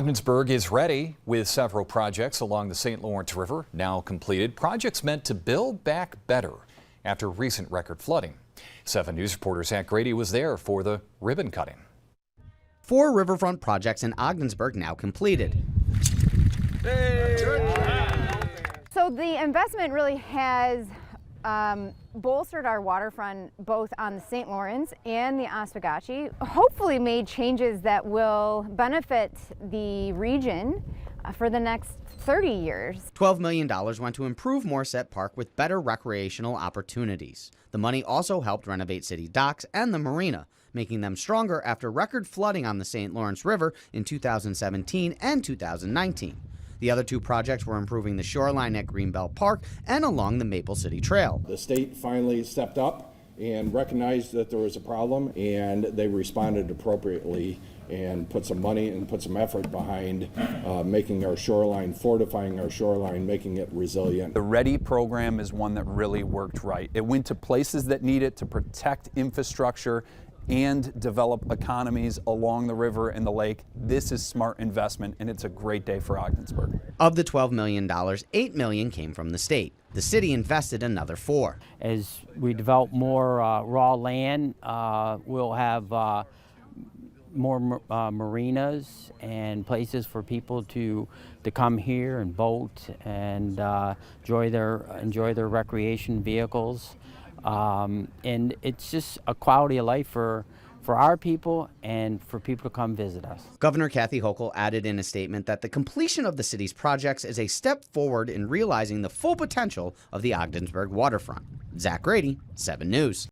Ogdensburg is ready with several projects along the St. Lawrence River now completed. Projects meant to build back better after recent record flooding. 7 News reporter Zach Grady was there for the ribbon cutting. 4 riverfront projects in Ogdensburg now completed. So the investment really has bolstered our waterfront both on the St. Lawrence and the Oswegatchie, hopefully made changes that will benefit the region for the next 30 years. $12 million went to improve Morset Park with better recreational opportunities. The money also helped renovate city docks and the marina, making them stronger after record flooding on the St. Lawrence River in 2017 and 2019. The other 2 projects were improving the shoreline at Greenbelt Park and along the Maple City Trail. The state finally stepped up and recognized that there was a problem, and they responded appropriately and put some money and put some effort behind making our shoreline, fortifying our shoreline, making it resilient. The REDI program is one that really worked right. It went to places that need it to protect infrastructure and develop economies along the river and the lake. This is smart investment, and it's a great day for Ogdensburg. Of the $12 million, $8 million came from the state. The city invested another $4 million. As we develop more raw land, we'll have more marinas and places for people to come here and boat and enjoy their recreation vehicles. And it's just a quality of life for our people and for people to come visit us. Governor Kathy Hochul added in a statement that the completion of the city's projects is a step forward in realizing the full potential of the Ogdensburg waterfront. Zach Grady, 7 News.